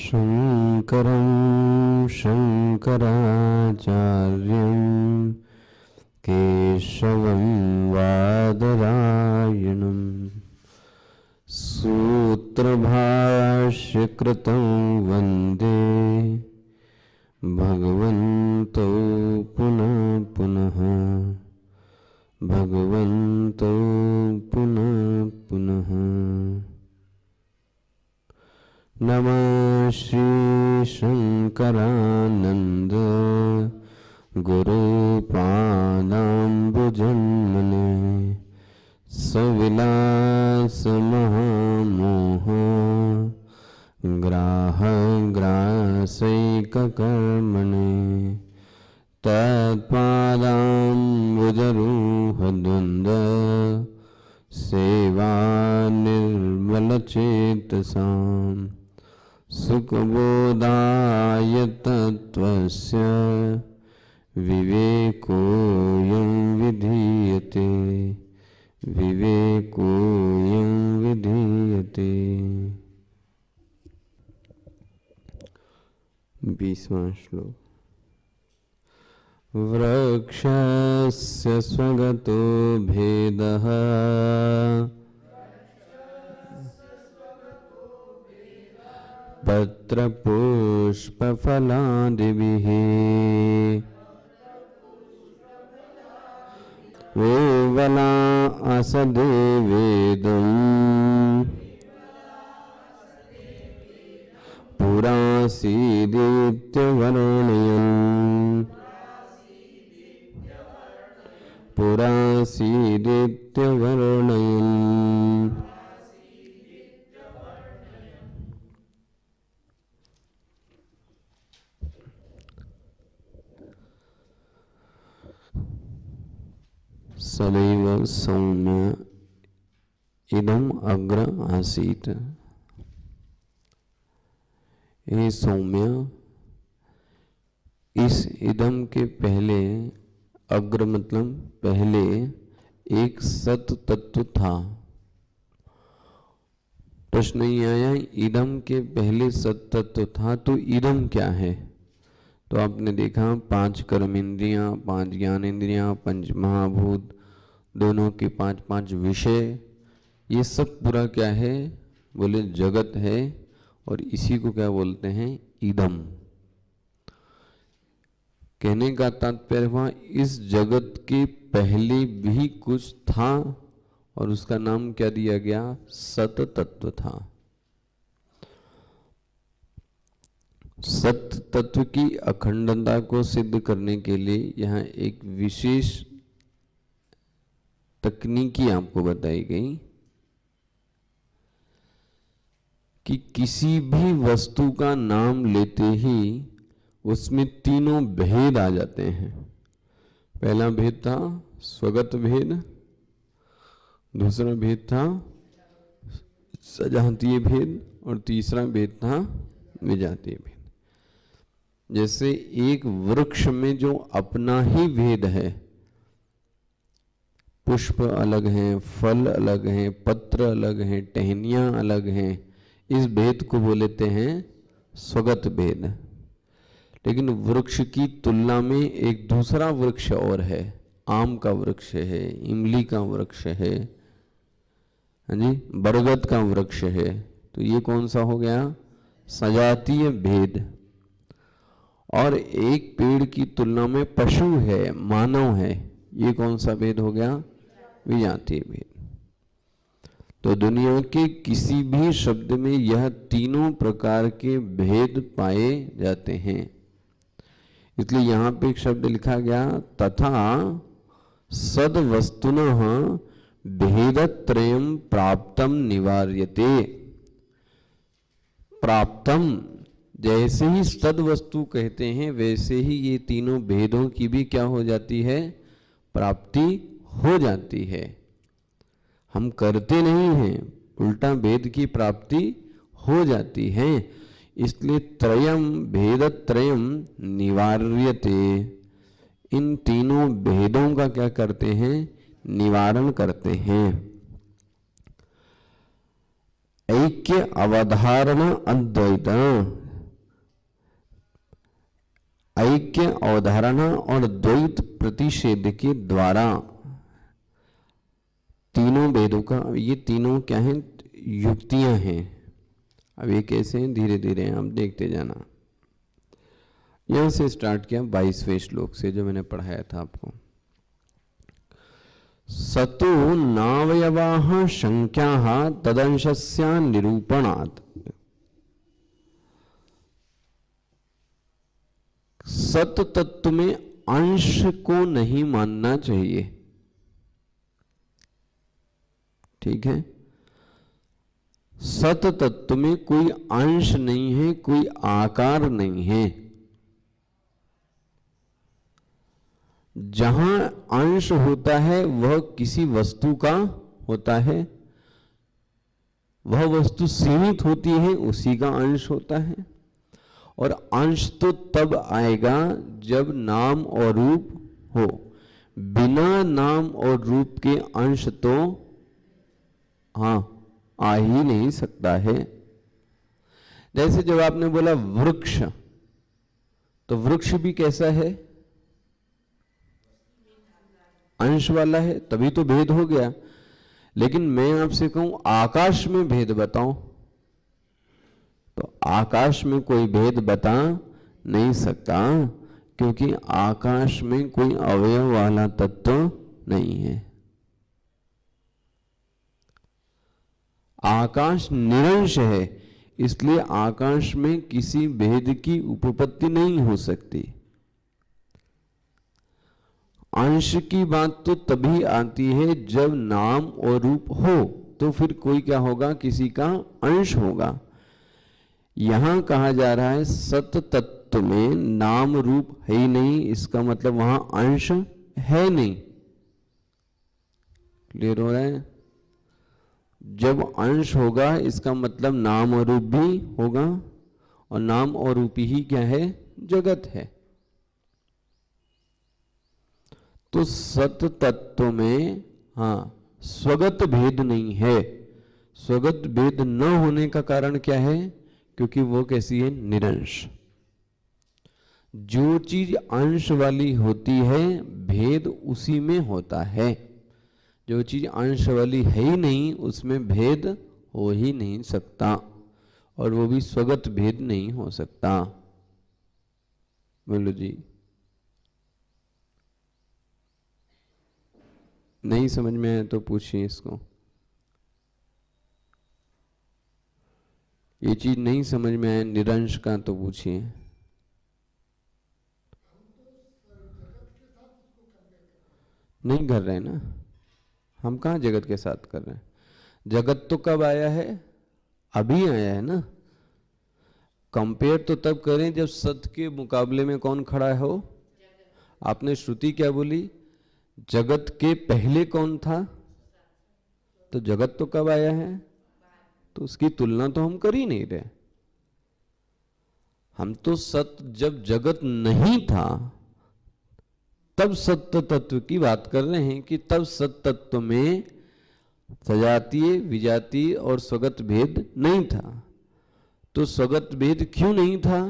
शङ्करं शङ्कराचार्यं केशवं वादरायणं सूत्रभाष्यकृतं वन्दे भगवन्तौ पुनः पुनः भगवन्तौ पुनः पुनः। नमः श्री शंकरानंद गुरुपादाम्बुजन्मने सविलास महामोह ग्राहग्रासैककर्मणे तत्पादाम्बुजरूहद्वन्द्व सेवा निर्मलचेतसाम् सुखबोधाय तत्त्वस्य विवेकोऽयं विधीयते विवेकोऽयं विधीयते। 20वां श्लोक। वृक्षस्य स्वगतो भेदः पत्रपुष्पफलादिभिः वेवला असदे वेदम् पुरासीदित्यवर्णयन् पुरासीदित्यवर्णयन्। सदैव सौम्य इदम अग्र आसीत। हे सौम्य, इस इदम के पहले, अग्र मतलब पहले, एक सत तत्व था। प्रश्न नहीं आया इदम के पहले सत तत्व था तो इदम क्या है। तो आपने देखा 5 कर्मेंद्रियां, 5 ज्ञानेंद्रियां, 5 महाभूत, दोनों के 5-5 विषय, ये सब पूरा क्या है, बोले जगत है। और इसी को क्या बोलते हैं, इदम। कहने का तात्पर्य हुआ इस जगत के पहले भी कुछ था और उसका नाम क्या दिया गया, सत तत्व था। सत तत्व की अखंडता को सिद्ध करने के लिए यहाँ एक विशेष तकनीकी आपको बताई गई कि किसी भी वस्तु का नाम लेते ही उसमें तीनों भेद आ जाते हैं। पहला भेद था स्वगत भेद, दूसरा भेद था सजातीय भेद और तीसरा भेद था विजातीय भेद। जैसे एक वृक्ष में जो अपना ही भेद है, पुष्प अलग हैं, फल अलग हैं, पत्र अलग हैं, टहनियां अलग हैं, इस भेद को बोलते हैं स्वगत भेद। लेकिन वृक्ष की तुलना में एक दूसरा वृक्ष और है, आम का वृक्ष है, इमली का वृक्ष है, हाँ जी, बरगद का वृक्ष है। तो ये कौन सा हो गया, सजातीय भेद। और एक पेड़ की तुलना में पशु है, मानव है, ये कौन सा भेद हो गया, विजातीय भेद। तो दुनिया के किसी भी शब्द में यह तीनों प्रकार के भेद पाए जाते हैं। इसलिए यहां पे एक शब्द लिखा गया, तथा सद वस्तुनः भेदत्रयम् प्राप्तम निवार्यते। प्राप्तम, जैसे ही सद वस्तु कहते हैं वैसे ही ये तीनों भेदों की भी क्या हो जाती है, प्राप्ति हो जाती है। हम करते नहीं हैं, उल्टा भेद की प्राप्ति हो जाती है। इसलिए त्रयम भेदत्रयम निवार्यते, इन तीनों भेदों का क्या करते हैं, निवारण करते हैं। ऐक्य अवधारणा अद्वैत, ऐक्य अवधारणा और द्वैत प्रतिषेध के द्वारा तीनों वेदों का, ये तीनों क्या हैं, युक्तियां हैं। अब ये कैसे हैं, धीरे धीरे आप देखते जाना। यहां से स्टार्ट किया 22वें श्लोक से जो मैंने पढ़ाया था आपको। सतो नावयवाः संख्याः तदंशस्य निरूपणात्। सत तत्व में अंश को नहीं मानना चाहिए, ठीक है। सत तत्व में कोई अंश नहीं है, कोई आकार नहीं है। जहां अंश होता है वह किसी वस्तु का होता है, वह वस्तु सीमित होती है, उसी का अंश होता है। और अंश तो तब आएगा जब नाम और रूप हो। बिना नाम और रूप के अंश तो आ ही नहीं सकता है। जैसे जब आपने बोला वृक्ष, तो वृक्ष भी कैसा है, अंश वाला है, तभी तो भेद हो गया। लेकिन मैं आपसे कहूं आकाश में भेद बताओ, तो आकाश में कोई भेद बता नहीं सकता, क्योंकि आकाश में कोई अवयव वाला तत्व नहीं है। आकाश निरंश है, इसलिए आकाश में किसी भेद की उपपत्ति नहीं हो सकती। अंश की बात तो तभी आती है जब नाम और रूप हो, तो फिर कोई क्या होगा, किसी का अंश होगा। यहां कहा जा रहा है सत तत्व में नाम रूप है ही नहीं, इसका मतलब वहां अंश है नहीं। क्लियर हो रहा है? जब अंश होगा इसका मतलब नाम और रूप भी होगा, और नाम और रूप ही क्या है, जगत है। तो सत तत्व में स्वगत भेद नहीं है। स्वगत भेद न होने का कारण क्या है, क्योंकि वो कैसी है, निरंश। जो चीज अंश वाली होती है भेद उसी में होता है। जो चीज अंश वाली है ही नहीं उसमें भेद हो ही नहीं सकता, और वो भी स्वगत भेद नहीं हो सकता। बोलो जी, नहीं समझ में आया तो पूछिए इसको। ये चीज नहीं समझ में आए निरंश का तो पूछिए। नहीं कर रहे ना, हम कहाँ जगत के साथ कर रहे हैं। जगत तो कब आया है, अभी आया है ना। कंपेयर तो तब करें जब सत्य के मुकाबले में कौन खड़ा हो। आपने श्रुति क्या बोली, जगत के पहले कौन था, तो जगत तो कब आया है, तो उसकी तुलना तो हम कर ही नहीं रहे। हम तो सत्य जब जगत नहीं था तब सत्य तत्व की बात कर रहे हैं, कि तब सत्य तत्व में सजातीय विजातीय और स्वगत भेद नहीं था। तो स्वगत भेद क्यों नहीं था,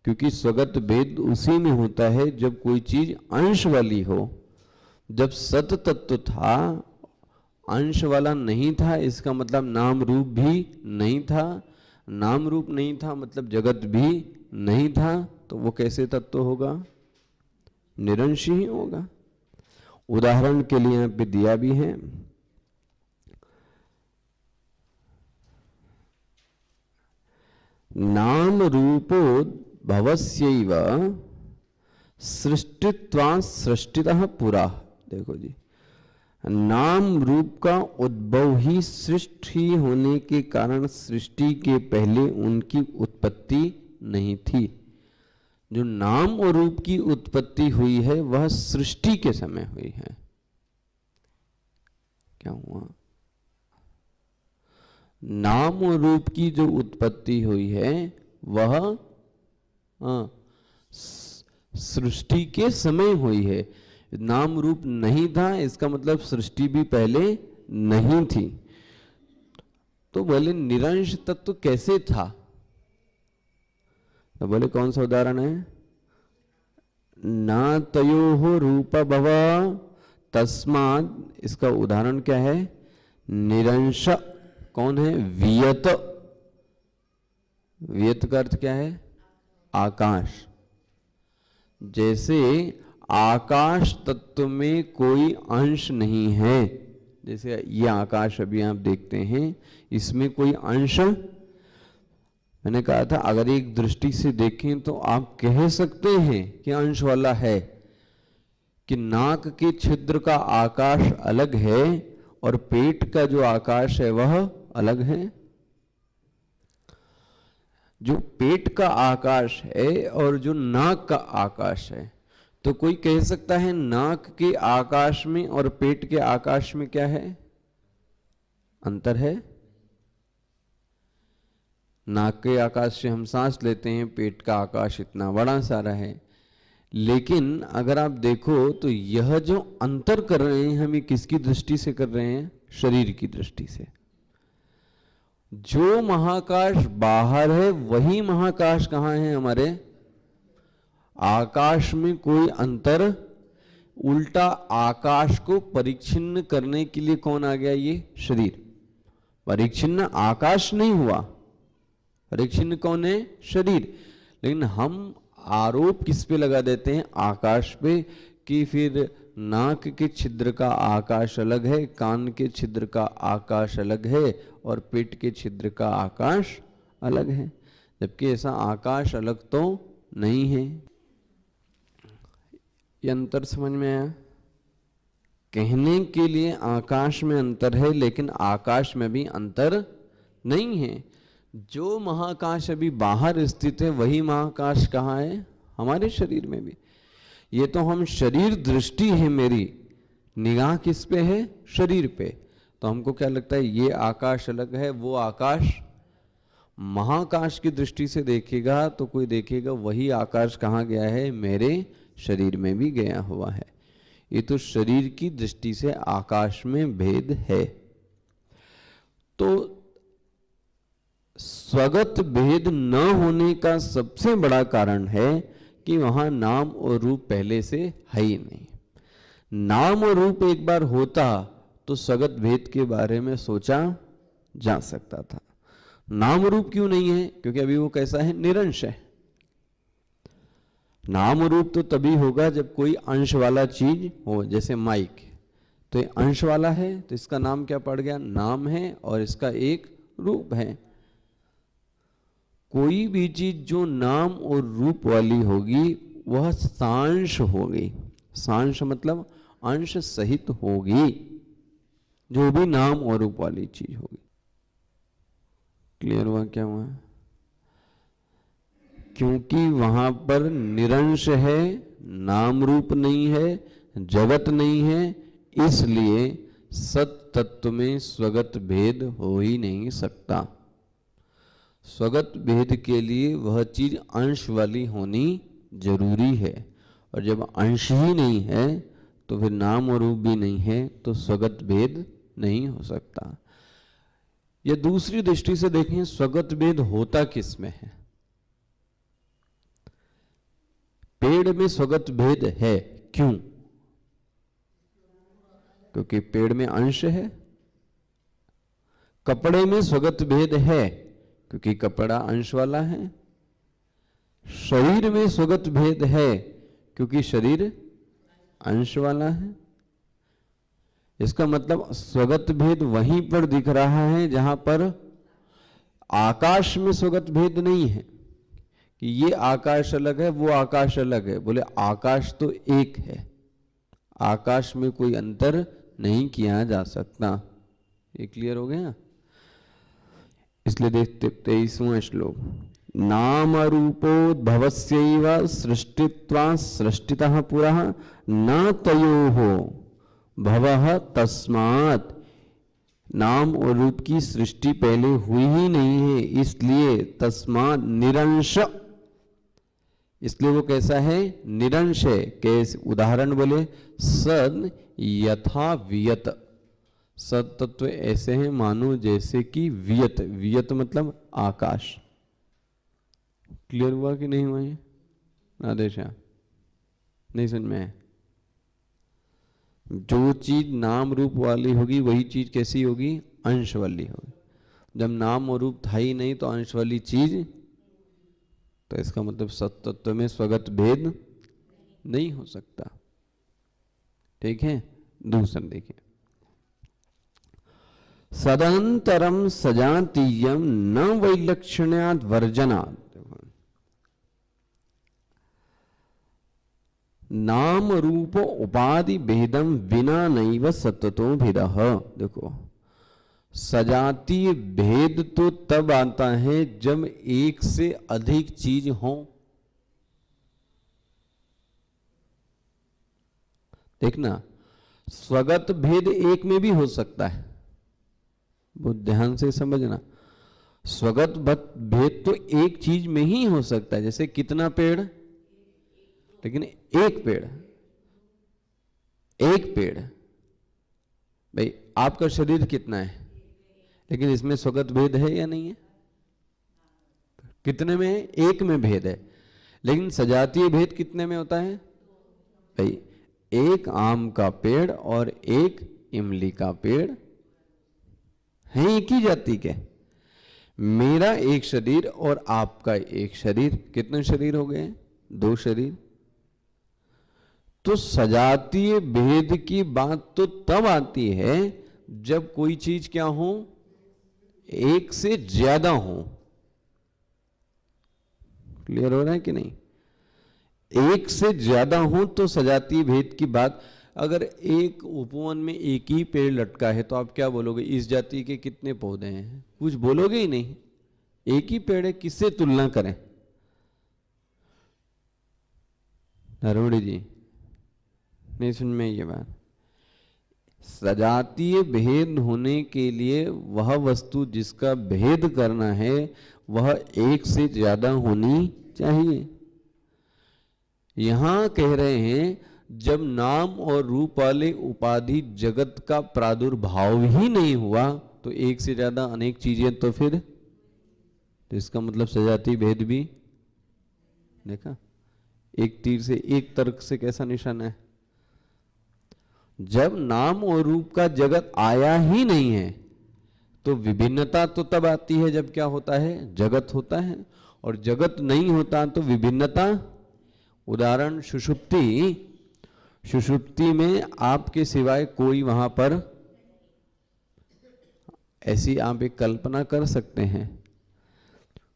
क्योंकि स्वगत भेद उसी में होता है जब कोई चीज अंश वाली हो। जब सत्य तत्व था अंश वाला नहीं था, इसका मतलब नाम रूप भी नहीं था। नाम रूप नहीं था मतलब जगत भी नहीं था, तो वो कैसे तत्व होगा, निरंश ही होगा। उदाहरण के लिए यहां पे दिया भी है, नाम रूपो भवस्यैव सृष्टित्वा सृष्टितः पुरा। देखो जी, नाम रूप का उद्भव ही सृष्टि होने के कारण सृष्टि के पहले उनकी उत्पत्ति नहीं थी। जो नाम और रूप की उत्पत्ति हुई है वह सृष्टि के समय हुई है। क्या हुआ, नाम और रूप की जो उत्पत्ति हुई है वह सृष्टि के समय हुई है। नाम रूप नहीं था इसका मतलब सृष्टि भी पहले नहीं थी। तो बोले निरंश तत्व कैसे था, तो बोले कौन सा उदाहरण है, ना तयोः रूप भव तस्मात्, इसका उदाहरण क्या है? निरंश। कौन है? वियत। वियत का अर्थ क्या है? आकाश। जैसे आकाश तत्व में कोई अंश नहीं है, जैसे ये आकाश अभी आप देखते हैं, इसमें कोई अंश, मैंने कहा था अगर एक दृष्टि से देखें तो आप कह सकते हैं कि अंश वाला है, कि नाक के छिद्र का आकाश अलग है और पेट का जो आकाश है वह अलग है। जो पेट का आकाश है और जो नाक का आकाश है, तो कोई कह सकता है नाक के आकाश में और पेट के आकाश में क्या है? अंतर है। नाक के आकाश से हम सांस लेते हैं, पेट का आकाश इतना बड़ा सारा है। लेकिन अगर आप देखो तो यह जो अंतर कर रहे हैं हम, ये किसकी दृष्टि से कर रहे हैं? शरीर की दृष्टि से। जो महाकाश बाहर है वही महाकाश कहां है? हमारे आकाश में कोई अंतर, उल्टा आकाश को परिच्छिन्न करने के लिए कौन आ गया? ये शरीर। परिच्छिन्न आकाश नहीं हुआ, परिच्छिन्न कौन है? शरीर। लेकिन हम आरोप किस पे लगा देते हैं? आकाश पे, कि फिर नाक के छिद्र का आकाश अलग है, कान के छिद्र का आकाश अलग है और पेट के छिद्र का आकाश अलग है, जबकि ऐसा आकाश अलग तो नहीं है। ये अंतर समझ में आया? कहने के लिए आकाश में अंतर है, लेकिन आकाश में भी अंतर नहीं है। जो महाकाश अभी बाहर स्थित है वही महाकाश कहाँ है? हमारे शरीर में भी। ये तो हम शरीर दृष्टि है, मेरी निगाह किस पे है? शरीर पे। तो हमको क्या लगता है? ये आकाश अलग है, वो आकाश। महाकाश की दृष्टि से देखेगा तो कोई देखेगा वही आकाश कहाँ गया है? मेरे शरीर में भी गया हुआ है। ये तो शरीर की दृष्टि से आकाश में भेद है। तो स्वगत भेद न होने का सबसे बड़ा कारण है कि वहां नाम और रूप पहले से है ही नहीं। नाम और रूप एक बार होता तो स्वगत भेद के बारे में सोचा जा सकता था। नाम रूप क्यों नहीं है? क्योंकि अभी वो कैसा है? निरंश है। नाम रूप तो तभी होगा जब कोई अंश वाला चीज हो, जैसे माइक, तो ये अंश वाला है तो इसका नाम क्या पड़ गया? नाम है, और इसका एक रूप है। कोई भी चीज जो नाम और रूप वाली होगी वह सांश होगी। सांश मतलब अंश सहित होगी, जो भी नाम और रूप वाली चीज होगी। क्लियर हुआ क्या हुआ? क्योंकि वहां पर निरंश है, नाम रूप नहीं है, जगत नहीं है, इसलिए सत तत्व में स्वगत भेद हो ही नहीं सकता। स्वगत भेद के लिए वह चीज अंश वाली होनी जरूरी है, और जब अंश ही नहीं है तो फिर नाम और रूप भी नहीं है, तो स्वगत भेद नहीं हो सकता। या दूसरी दृष्टि से देखें, स्वगत भेद होता किस में है? पेड़ में स्वगत भेद है। क्यों? क्योंकि पेड़ में अंश है। कपड़े में स्वगत भेद है, क्योंकि कपड़ा अंश वाला है। शरीर में स्वगत भेद है, क्योंकि शरीर अंश वाला है। इसका मतलब स्वगत भेद वहीं पर दिख रहा है जहां पर आकाश में स्वगत भेद नहीं है, कि ये आकाश अलग है, वो आकाश अलग है। बोले आकाश तो एक है, आकाश में कोई अंतर नहीं किया जा सकता। ये क्लियर हो गया? इसलिए देखते 23वां श्लोक, नाम रूपोद्भवस्यैव सृष्टित्वात् सृष्टितः पुरः न तयोः भवः तस्मात्। नाम और रूप की सृष्टि पहले हुई ही नहीं है, इसलिए तस्मात् निरंश। इसलिए वो कैसा है? निरंश है। कैसे? उदाहरण बोले, सद यथा वियत। सद तत्व ऐसे हैं मानो जैसे कि वियत। वियत मतलब आकाश। क्लियर हुआ कि नहीं हुआ? ये राधेश्याम नहीं समझ में? जो चीज नाम रूप वाली होगी वही चीज कैसी होगी? अंश वाली होगी। जब नाम और रूप था ही नहीं तो अंश वाली चीज, तो इसका मतलब सत्तत्व में स्वगत भेद नहीं हो सकता। ठीक है। दूसरा देखिए, सदंतरम सजातीयम न वैलक्षण्यात् वर्जनात्। नाम रूप उपाधि भेदम विना नैव सततो भेदः। देखो, सजातीय भेद तो तब आता है जब एक से अधिक चीज हो। देखना, स्वगत भेद एक में भी हो सकता है, बहुत ध्यान से समझना। स्वगत भेद तो एक चीज में ही हो सकता है। जैसे कितना पेड़, लेकिन एक पेड़, एक पेड़। भाई आपका शरीर कितना है, लेकिन इसमें स्वगत भेद है या नहीं है? कितने में है? एक में भेद है। लेकिन सजातीय भेद कितने में होता है? भाई एक आम का पेड़ और एक इमली का पेड़ है एक ही जाति के। मेरा एक शरीर और आपका एक शरीर, कितने शरीर हो गए? दो शरीर। तो सजातीय भेद की बात तो तब आती है जब कोई चीज क्या हो? एक से ज्यादा हो। क्लियर हो रहा है कि नहीं? एक से ज्यादा हो तो सजातीय भेद की बात। अगर एक उपवन में एक ही पेड़ लटका है तो आप क्या बोलोगे? इस जाति के कितने पौधे हैं? कुछ बोलोगे ही नहीं। एक ही पेड़ है, किससे तुलना करें? नरोड़ी जी, नहीं सुन में ये बात। सजातीय भेद होने के लिए वह वस्तु जिसका भेद करना है वह एक से ज्यादा होनी चाहिए। यहां कह रहे हैं जब नाम और रूप वाले उपाधि जगत का प्रादुर्भाव ही नहीं हुआ तो एक से ज्यादा अनेक चीजें तो फिर, तो इसका मतलब सजातीय भेद भी। देखा, एक तीर से एक तर्क से कैसा निशान है। जब नाम और रूप का जगत आया ही नहीं है तो विभिन्नता तो तब आती है जब क्या होता है? जगत होता है। और जगत नहीं होता तो विभिन्नता। उदाहरण, सुषुप्ति। सुषुप्ति में आपके सिवाय कोई वहां पर, ऐसी आप एक कल्पना कर सकते हैं,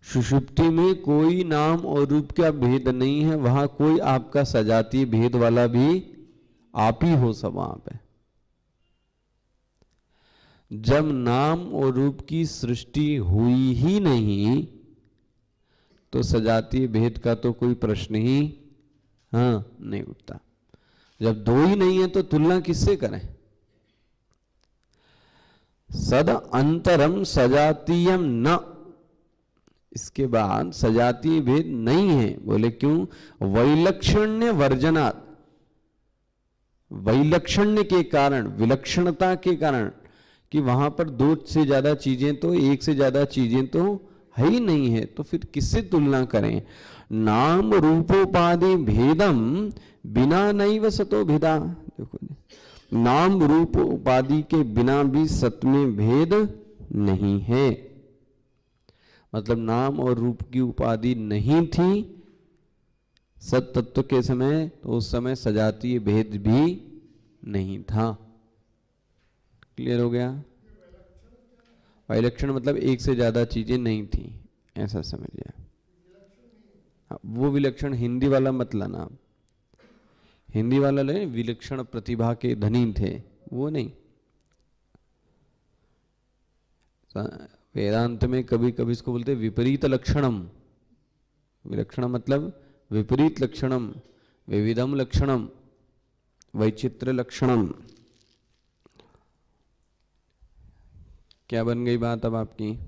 सुषुप्ति में कोई नाम और रूप का भेद नहीं है, वहां कोई आपका सजातीय भेद वाला भी आप ही हो सब वहां पे। जब नाम और रूप की सृष्टि हुई ही नहीं तो सजातीय भेद का तो कोई प्रश्न ही नहीं उठता। जब दो ही नहीं है तो तुलना किससे करें? सद अंतरम सजातीयम न। इसके बाद सजातीय भेद नहीं है। बोले क्यों? वैलक्षण्य वर्जनात्। वैलक्षण्य के कारण, विलक्षणता के कारण, कि वहां पर दो से ज्यादा चीजें तो, एक से ज्यादा चीजें तो है ही नहीं है, तो फिर किससे तुलना करें? नाम रूपोपाधि भेदम बिना नैव सतो भेदा। देखो, नाम रूप उपाधि के बिना भी सत में भेद नहीं है। मतलब नाम और रूप की उपाधि नहीं थी सत तत्व के समय, तो उस समय सजातीय भेद भी नहीं था। क्लियर हो गया? वैलक्षण मतलब एक से ज्यादा चीजें नहीं थी, ऐसा समझिए। वो विलक्षण हिंदी वाला मत लाना। हिंदी वाला ले, विलक्षण प्रतिभा के धनी थे, वो नहीं। वेदांत में कभी कभी इसको बोलते विपरीत लक्षणम। विलक्षण मतलब विपरीत लक्षणम, विविधम लक्षणम, वैचित्र लक्षणम। क्या बन गई बात अब आपकी?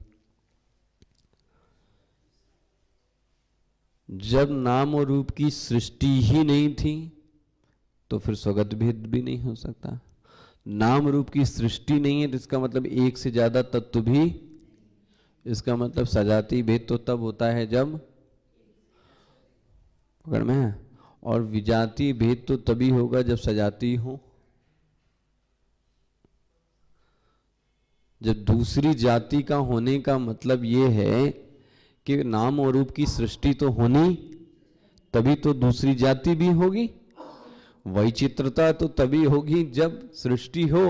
जब नाम और रूप की सृष्टि ही नहीं थी तो फिर स्वगत भेद भी नहीं हो सकता। नाम रूप की सृष्टि नहीं है तो इसका मतलब एक से ज्यादा तत्व भी, इसका मतलब सजातीय भेद तो तब होता है जब, पकड़ में है, और विजातीय भेद तो तभी होगा जब सजातीय हो। जब दूसरी जाति का होने का मतलब ये है कि नाम और रूप की सृष्टि तो होनी, तभी तो दूसरी जाति भी होगी। वैचित्रता तो तभी होगी जब सृष्टि हो।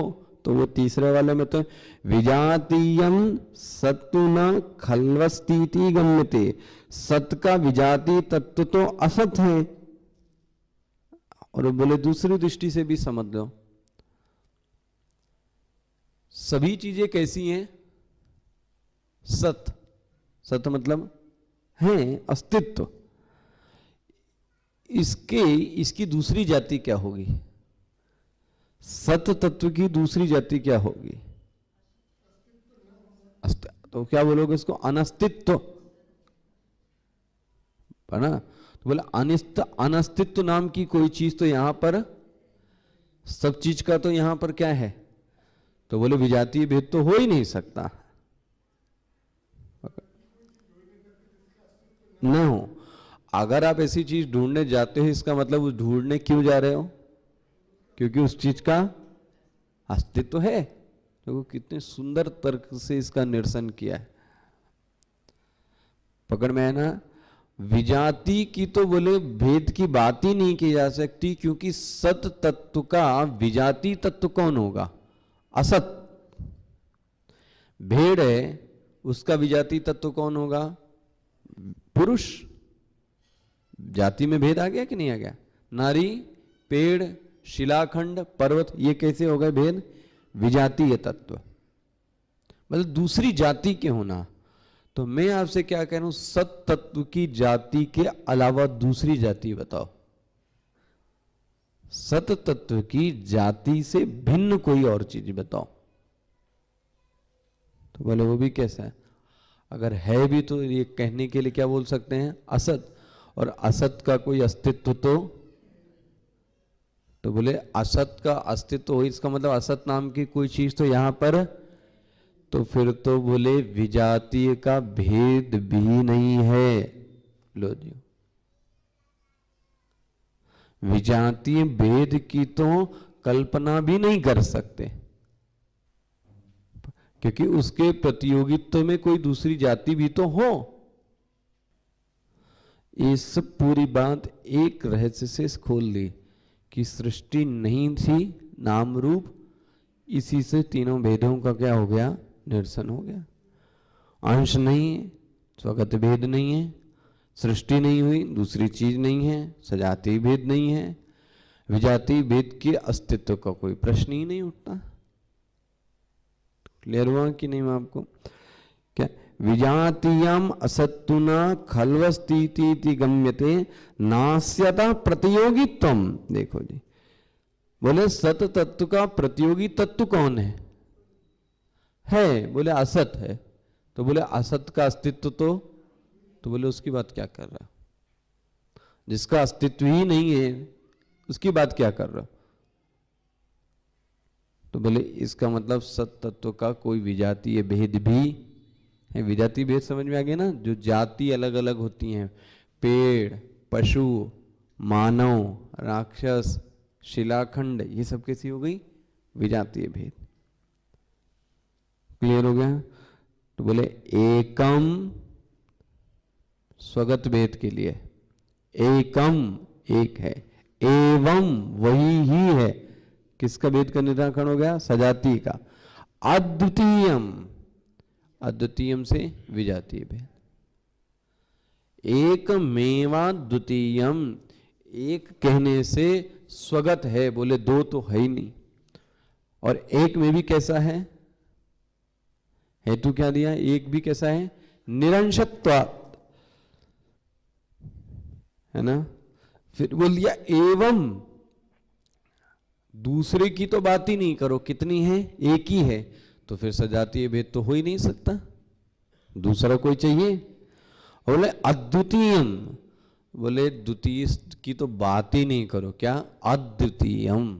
तो वो तीसरे वाले में तो विजातीयम सत्तु न खल्वस्तीति गम्यते, सत का विजातीय तत्व तो असत है। और बोले दूसरी दृष्टि से भी समझ लो, सभी चीजें कैसी हैं? सत। सत मतलब है अस्तित्व। इसकी दूसरी जाति क्या होगी? सत तत्व की दूसरी जाति क्या होगी? तो क्या बोलोगे इसको? अनस्तित्व है ना। तो बोला अनस्तित्व नाम की कोई चीज तो यहां पर, सब चीज का तो यहां पर क्या है? तो बोले विजातीय भेद तो हो ही नहीं सकता, ना हो। अगर आप ऐसी चीज ढूंढने जाते हो, इसका मतलब उस ढूंढने क्यों जा रहे हो? क्योंकि उस चीज का अस्तित्व है। तो कितने सुंदर तर्क से इसका निरसन किया है। पकड़ में है ना। विजाति की तो बोले भेद की बात ही नहीं की जा सकती, क्योंकि सत तत्व का विजाति तत्व कौन होगा? असत। भेड़ है, उसका विजाति तत्व कौन होगा? पुरुष। जाति में भेद आ गया कि नहीं आ गया? नारी, पेड़, शिलाखंड, पर्वत, ये कैसे हो गए भेद? विजातीय तत्व, मतलब दूसरी जाति के होना। तो मैं आपसे क्या कह रहा हूं, सत तत्व की जाति के अलावा दूसरी जाति बताओ। सत तत्व की जाति से भिन्न कोई और चीज बताओ। तो बोले वो भी कैसा है? अगर है भी तो ये कहने के लिए क्या बोल सकते हैं? असत। और असत का कोई अस्तित्व तो बोले असत का अस्तित्व हो, इसका मतलब असत नाम की कोई चीज तो यहां पर, तो फिर तो बोले विजातीय का भेद भी नहीं है। लो जी, विजातीय भेद की तो कल्पना भी नहीं कर सकते, क्योंकि उसके प्रतियोगित्व में कोई दूसरी जाति भी तो हो। ये सब पूरी बात एक रहस्य से खोल दी कि सृष्टि नहीं थी, नाम रूप, इसी से तीनों भेदों का क्या हो गया? निरसन हो गया। अंश नहीं है, स्वगत भेद नहीं है, सृष्टि नहीं हुई, दूसरी चीज नहीं है, सजातीय भेद नहीं है, विजातीय भेद के अस्तित्व का कोई प्रश्न ही नहीं उठता। क्लियर हुआ कि नहीं? मैं आपको क्या, विजातीयम असत्तुना खल्वस्तीति गम्यते नास्यता प्रतियोगित्वम। देखो जी, बोले सत तत्व का प्रतियोगी तत्व कौन है? बोले असत है। तो बोले असत का अस्तित्व तो बोले उसकी बात क्या कर रहा? जिसका अस्तित्व ही नहीं है उसकी बात क्या कर रहा? तो बोले इसका मतलब सत तत्व का कोई विजातीय भेद भी है। विजातीय भेद समझ में आ गया ना? जो जाति अलग अलग होती हैं, पेड़, पशु, मानव, राक्षस, शिलाखंड, ये सब कैसी हो गई? विजातीय भेद। क्लियर हो गया? तो बोले एकम स्वगत भेद के लिए एकम एक है, एवं वही ही है। किसका भेद का निराकरण हो गया? सजातीय का। अद्वितीयम, अद्वितीयम से विजातीय भेद। एकमेवा द्वितीयम, एक कहने से स्वगत है, बोले दो तो है ही नहीं। और एक में भी कैसा है? हेतु क्या दिया? एक भी कैसा है? निरंशत्वात्, है ना। फिर बोल दिया एवं, दूसरे की तो बात ही नहीं करो, कितनी है? एक ही है। तो फिर सजातीय भेद तो हो ही नहीं सकता, दूसरा कोई चाहिए। बोले अद्वितीयम, बोले द्वितीय की तो बात ही नहीं करो, क्या? अद्वितीयम।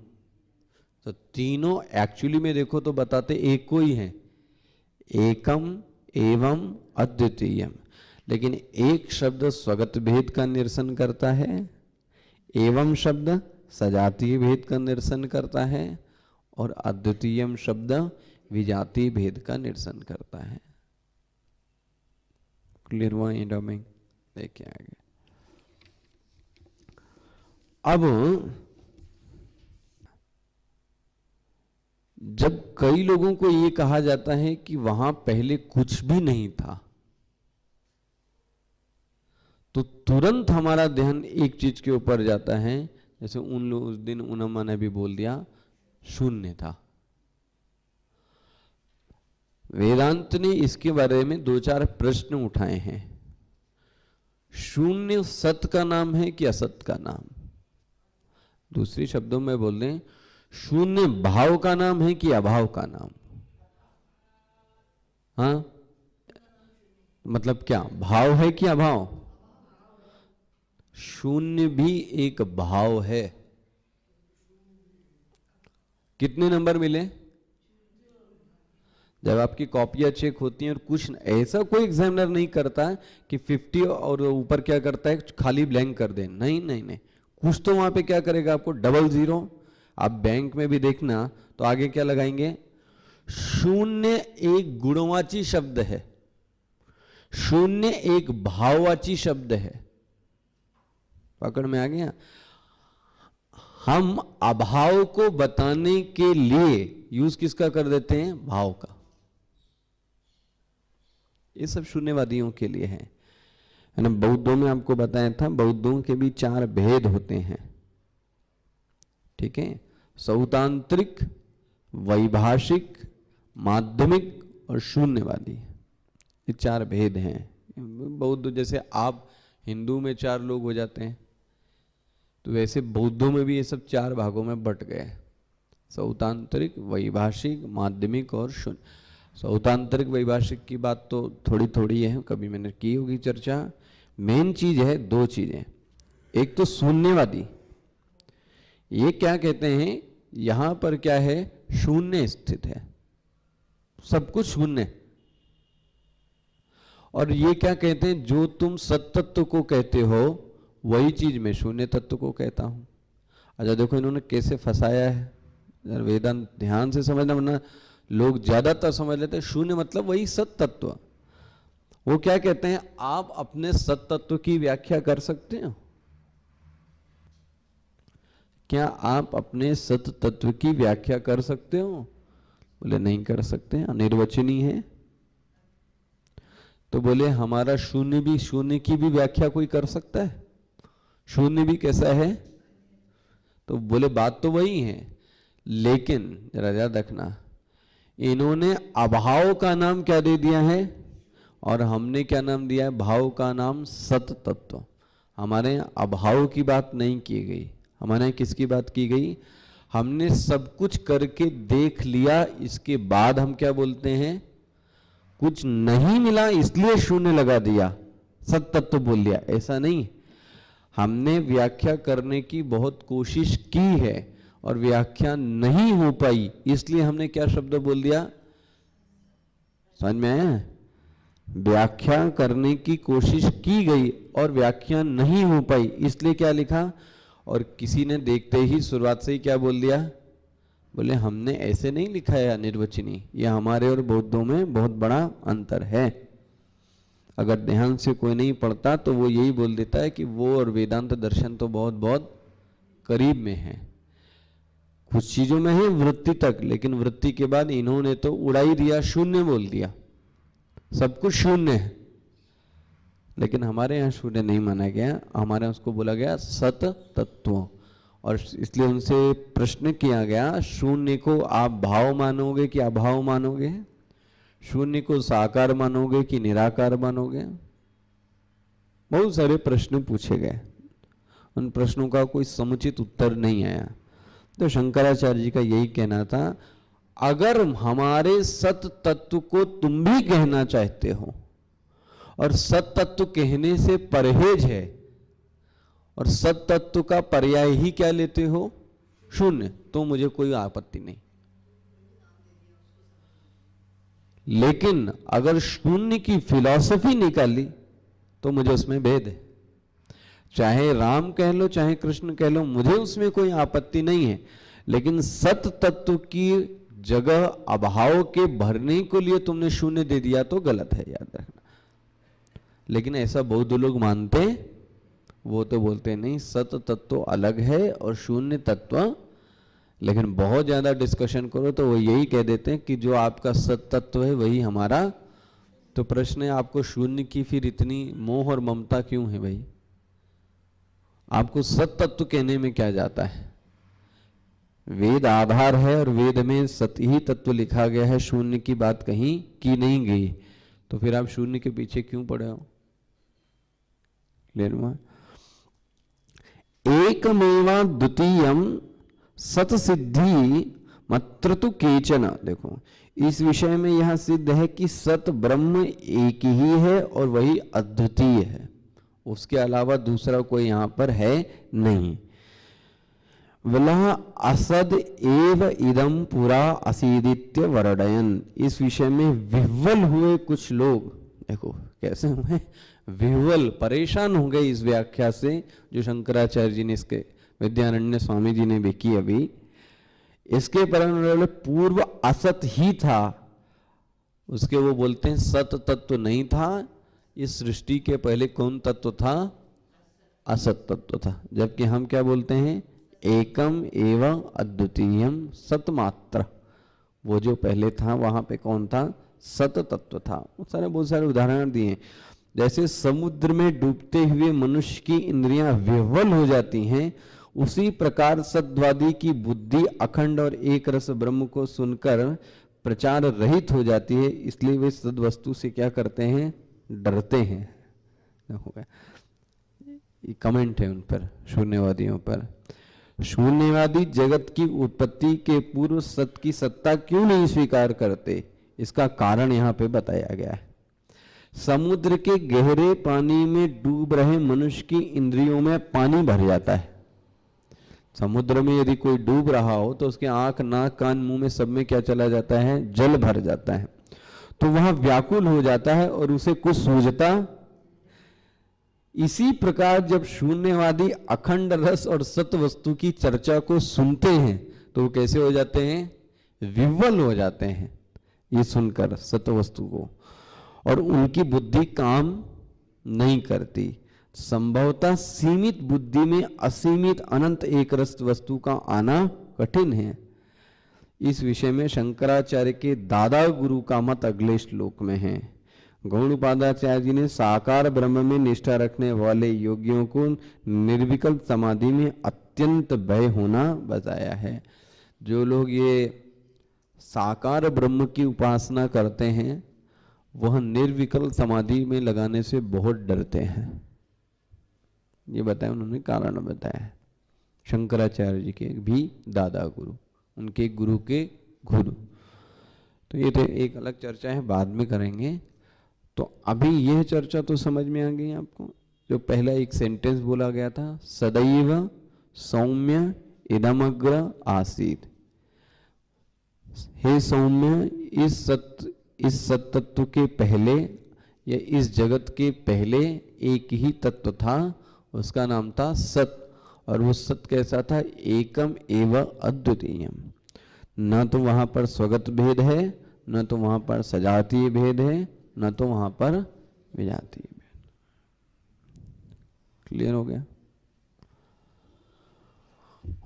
तो तीनों एक्चुअली में देखो तो बताते एक को ही है, एकम एवं अद्वितीयम। लेकिन एक शब्द स्वगत भेद का निरसन करता है, एवं शब्द सजातीय भेद का निरसन करता है और अद्वितीयम शब्द विजातीय भेद का निरसन करता है। क्लियर हुआ ये डोमिंग? देखिए आगे। अब जब कई लोगों को ये कहा जाता है कि वहां पहले कुछ भी नहीं था, तो तुरंत हमारा ध्यान एक चीज के ऊपर जाता है। जैसे उस दिन उन्नमा ने भी बोल दिया शून्य था। वेदांत ने इसके बारे में 2-4 प्रश्न उठाए हैं। शून्य सत का नाम है कि असत का नाम? दूसरी शब्दों में बोल दें, शून्य भाव का नाम है कि अभाव का नाम? हाँ, मतलब क्या भाव है कि अभाव? शून्य भी एक भाव है। कितने नंबर मिले? जब आपकी कॉपियां चेक होती हैं और कुछ ऐसा कोई एग्जामिनर नहीं करता कि 50 और ऊपर क्या करता है खाली ब्लैंक कर दे। नहीं नहीं नहीं, कुछ तो वहां पे क्या करेगा आपको, 00। आप बैंक में भी देखना तो आगे क्या लगाएंगे? शून्य एक गुणवाची शब्द है, शून्य एक भाववाची शब्द है। पकड़ में आ गया? हम अभाव को बताने के लिए यूज किसका कर देते हैं? भाव का। ये सब शून्यवादियों के लिए है ना। बौद्धों में आपको बताया था, बौद्धों के भी 4 भेद होते हैं, ठीक है? सौतांत्रिक, वैभाषिक, माध्यमिक और शून्यवादी। ये 4 भेद हैं। बौद्ध जैसे आप हिंदू में 4 लोग हो जाते हैं, तो वैसे बौद्धों में भी ये सब 4 भागों में बट गए। सौतांत्रिक, वैभाषिक, माध्यमिक और शून्य। सौतांत्रिक वैभाषिक की बात तो थोड़ी थोड़ी है, कभी मैंने की होगी चर्चा। मेन चीज है 2 चीजें। एक तो शून्यवादी, ये क्या कहते हैं, यहां पर क्या है, शून्य स्थित है, सब कुछ शून्य। और ये क्या कहते हैं, जो तुम सत्तत्व को कहते हो वही चीज मैं शून्य तत्व को कहता हूं। अच्छा देखो इन्होंने कैसे फंसाया है। वेदांत ध्यान से समझना, वरना लोग ज्यादातर समझ लेते हैं शून्य मतलब वही सत तत्व। वो क्या कहते हैं, आप अपने सत तत्व की व्याख्या कर सकते हो? क्या आप अपने सत तत्व की व्याख्या कर सकते हो? बोले नहीं कर सकते, अनिर्वचनीय है। तो बोले हमारा शून्य भी, शून्य की भी व्याख्या कोई कर सकता है? शून्य भी कैसा है? तो बोले बात तो वही है, लेकिन जरा याद रखना, इन्होंने अभाव का नाम क्या दे दिया है और हमने क्या नाम दिया है? भाव का नाम सत तत्व। हमारे यहाँ अभाव की बात नहीं की गई, हमारे यहाँ किसकी बात की गई? हमने सब कुछ करके देख लिया, इसके बाद हम क्या बोलते हैं, कुछ नहीं मिला इसलिए शून्य लगा दिया, सत तत्व बोल लिया। ऐसा नहीं, हमने व्याख्या करने की बहुत कोशिश की है और व्याख्या नहीं हो पाई, इसलिए हमने क्या शब्द बोल दिया? समझ में आया? व्याख्या करने की कोशिश की गई और व्याख्या नहीं हो पाई, इसलिए क्या लिखा? और किसी ने देखते ही शुरुआत से ही क्या बोल दिया? बोले हमने ऐसे नहीं लिखा है अनिर्वचनीय। यह हमारे और बौद्धों में बहुत बड़ा अंतर है। अगर ध्यान से कोई नहीं पढ़ता तो वो यही बोल देता है कि वो और वेदांत दर्शन तो बहुत बहुत करीब में है। कुछ चीजों में है वृत्ति तक, लेकिन वृत्ति के बाद इन्होंने तो उड़ा ही दिया, शून्य बोल दिया, सब कुछ शून्य है। लेकिन हमारे यहाँ शून्य नहीं माना गया, हमारे यहाँ उसको बोला गया सत तत्व। और इसलिए उनसे प्रश्न किया गया, शून्य को आप भाव मानोगे कि अभाव मानोगे? शून्य को साकार मानोगे कि निराकार मानोगे? बहुत सारे प्रश्न पूछे गए, उन प्रश्नों का कोई समुचित उत्तर नहीं आया। तो शंकराचार्य जी का यही कहना था, अगर हमारे सत तत्व को तुम भी कहना चाहते हो और सत तत्व कहने से परहेज है और सत तत्व का पर्याय ही क्या लेते हो? शून्य, तो मुझे कोई आपत्ति नहीं। लेकिन अगर शून्य की फिलॉसफी निकाली तो मुझे उसमें भेद है। चाहे राम कह लो चाहे कृष्ण कह लो, मुझे उसमें कोई आपत्ति नहीं है, लेकिन सत तत्व की जगह अभाव के भरने के लिए तुमने शून्य दे दिया तो गलत है, याद रखना। लेकिन ऐसा बौद्ध लोग मानते, वो तो बोलते नहीं सत तत्व अलग है और शून्य तत्व, लेकिन बहुत ज्यादा डिस्कशन करो तो वो यही कह देते हैं कि जो आपका सत तत्व है वही हमारा। तो प्रश्न है आपको शून्य की फिर इतनी मोह और ममता क्यों है भाई? आपको सत तत्व कहने में क्या जाता है? वेद आधार है और वेद में सत ही तत्व लिखा गया है, शून्य की बात कहीं की नहीं गई, तो फिर आप शून्य के पीछे क्यों पड़े हो? एकमेवा द्वितीयम सत सिद्धि मात्र तो केचन। देखो इस विषय में यह सिद्ध है कि सत ब्रह्म एक ही है और वही अद्वितीय है, उसके अलावा दूसरा कोई यहां पर है नहीं। वला असद एव इदम पुरा असीदित्य वर्णयन। इस विषय में विह्वल हुए कुछ लोग, देखो कैसे हुए विह्वल, परेशान हो गए इस व्याख्या से जो शंकराचार्य जी ने, इसके विद्यारण्य स्वामी जी ने भी की अभी। इसके पर पूर्व असत ही था, उसके वो बोलते हैं सत तत्व नहीं था। इस सृष्टि के पहले कौन तत्व था? असत तत्व था। जबकि हम क्या बोलते हैं? एकम एवं अद्वितीयम सतमात्र। वो जो पहले था वहां पे कौन था? सत तत्व था। बहुत सारे उदाहरण दिए, जैसे समुद्र में डूबते हुए मनुष्य की इंद्रियां विह्वल हो जाती हैं, उसी प्रकार सद्वादी की बुद्धि अखंड और एक रस ब्रह्म को सुनकर प्रचार रहित हो जाती है, इसलिए वे सद्वस्तु से क्या करते हैं? डरते हैं। ये कमेंट है उन पर, शून्यवादियों पर। शून्यवादी जगत की उत्पत्ति के पूर्व सत की सत्ता क्यों नहीं स्वीकार करते? इसका कारण यहां पे बताया गया है। समुद्र के गहरे पानी में डूब रहे मनुष्य की इंद्रियों में पानी भर जाता है। समुद्र में यदि कोई डूब रहा हो तो उसके आंख, नाक, कान, मुंह में सब में क्या चला जाता है? जल भर जाता है। तो वहां व्याकुल हो जाता है और उसे कुछ सूझता। इसी प्रकार जब शून्यवादी अखंड रस और सत वस्तु की चर्चा को सुनते हैं तो वो कैसे हो जाते हैं? विह्वल हो जाते हैं ये सुनकर सत वस्तु को, और उनकी बुद्धि काम नहीं करती। संभवतः सीमित बुद्धि में असीमित अनंत एक रस वस्तु का आना कठिन है। इस विषय में शंकराचार्य के दादा गुरु का मत अगले श्लोक में है। गौड़पादाचार्य जी ने साकार ब्रह्म में निष्ठा रखने वाले योगियों को निर्विकल्प समाधि में अत्यंत भय होना बताया है। जो लोग ये साकार ब्रह्म की उपासना करते हैं वह निर्विकल्प समाधि में लगाने से बहुत डरते हैं, ये बताया उन्होंने, कारण बताया। शंकराचार्य जी के भी दादा गुरु, उनके गुरु के गुरु। तो ये तो एक अलग चर्चा है, बाद में करेंगे। तो अभी यह चर्चा तो समझ में आ गई आपको। जो पहला एक सेंटेंस बोला गया था, सदैव सौम्य इदमग्र आसीत। हे सौम्य, इस सत्तत्व के पहले या इस जगत के पहले एक ही तत्व था, उसका नाम था सत। और वो सत कैसा था? एकम एवं अद्वितीयम। न तो वहां पर स्वगत भेद है, न तो वहां पर सजातीय भेद है, न तो वहां पर विजातीय भेद। क्लियर हो गया?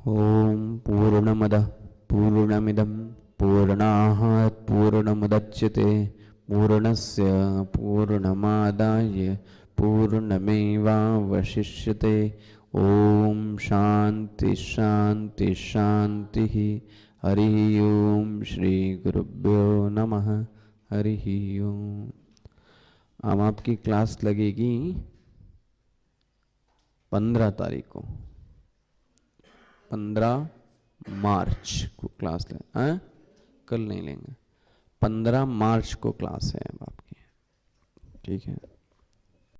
ओम पूर्णमदः पूर्णमिदं पूर्णात् पूर्णमुदच्यते पूर्णस्य पूर्णमादाय पूर्णमेवावशिष्यते। ओम शांति शांति शांति। हरि ओम श्री गुरुभ्यो नमः। हरि ओम। अब आपकी क्लास लगेगी 15 तारीख को, 15 मार्च को क्लास लें। कल नहीं लेंगे, 15 मार्च को क्लास है अब आपकी। ठीक है।